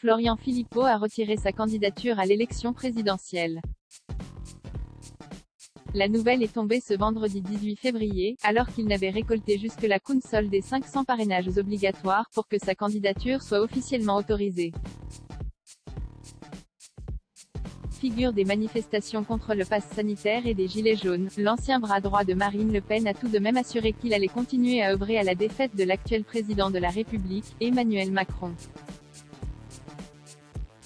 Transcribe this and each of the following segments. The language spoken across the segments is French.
Florian Philippot a retiré sa candidature à l'élection présidentielle. La nouvelle est tombée ce vendredi 18 février, alors qu'il n'avait récolté jusque-là qu'une seule des 500 parrainages obligatoires pour que sa candidature soit officiellement autorisée. Figure des manifestations contre le pass sanitaire et des gilets jaunes, l'ancien bras droit de Marine Le Pen a tout de même assuré qu'il allait continuer à œuvrer à la défaite de l'actuel président de la République, Emmanuel Macron.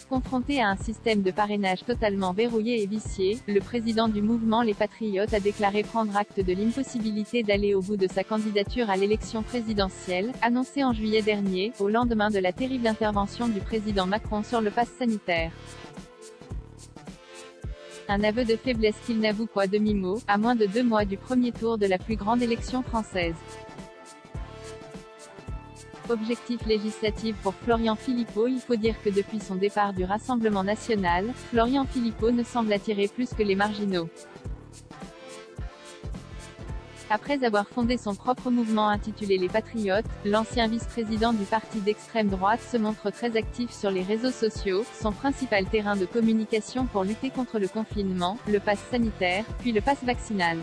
Confronté à un système de parrainage totalement verrouillé et vicié, le président du mouvement Les Patriotes a déclaré prendre acte de l'impossibilité d'aller au bout de sa candidature à l'élection présidentielle, annoncée en juillet dernier, au lendemain de la terrible intervention du président Macron sur le pass sanitaire. Un aveu de faiblesse qu'il n'avoue qu'à demi-mot, à moins de 2 mois du premier tour de la plus grande élection française. Objectif législatif pour Florian Philippot. Il faut dire que depuis son départ du Rassemblement national, Florian Philippot ne semble attirer plus que les marginaux. Après avoir fondé son propre mouvement intitulé Les Patriotes, l'ancien vice-président du parti d'extrême droite se montre très actif sur les réseaux sociaux, son principal terrain de communication pour lutter contre le confinement, le pass sanitaire, puis le pass vaccinal.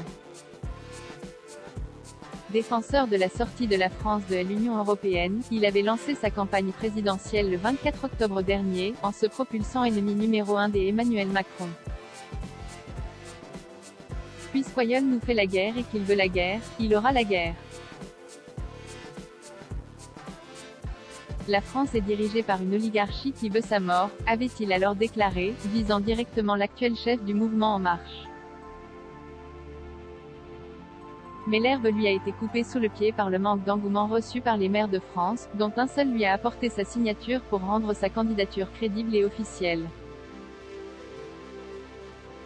Défenseur de la sortie de la France de l'Union européenne, il avait lancé sa campagne présidentielle le 24 octobre dernier, en se propulsant ennemi numéro 1 d'Emmanuel Macron. Puisqu'Oyol nous fait la guerre et qu'il veut la guerre, il aura la guerre. La France est dirigée par une oligarchie qui veut sa mort, avait-il alors déclaré, visant directement l'actuel chef du mouvement En Marche. Mais l'herbe lui a été coupée sous le pied par le manque d'engouement reçu par les maires de France, dont un seul lui a apporté sa signature pour rendre sa candidature crédible et officielle.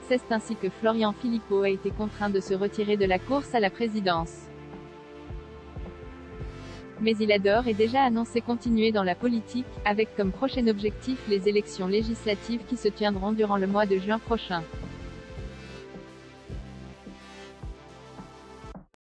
C'est ainsi que Florian Philippot a été contraint de se retirer de la course à la présidence. Mais il adore et déjà annoncé continuer dans la politique, avec comme prochain objectif les élections législatives qui se tiendront durant le mois de juin prochain.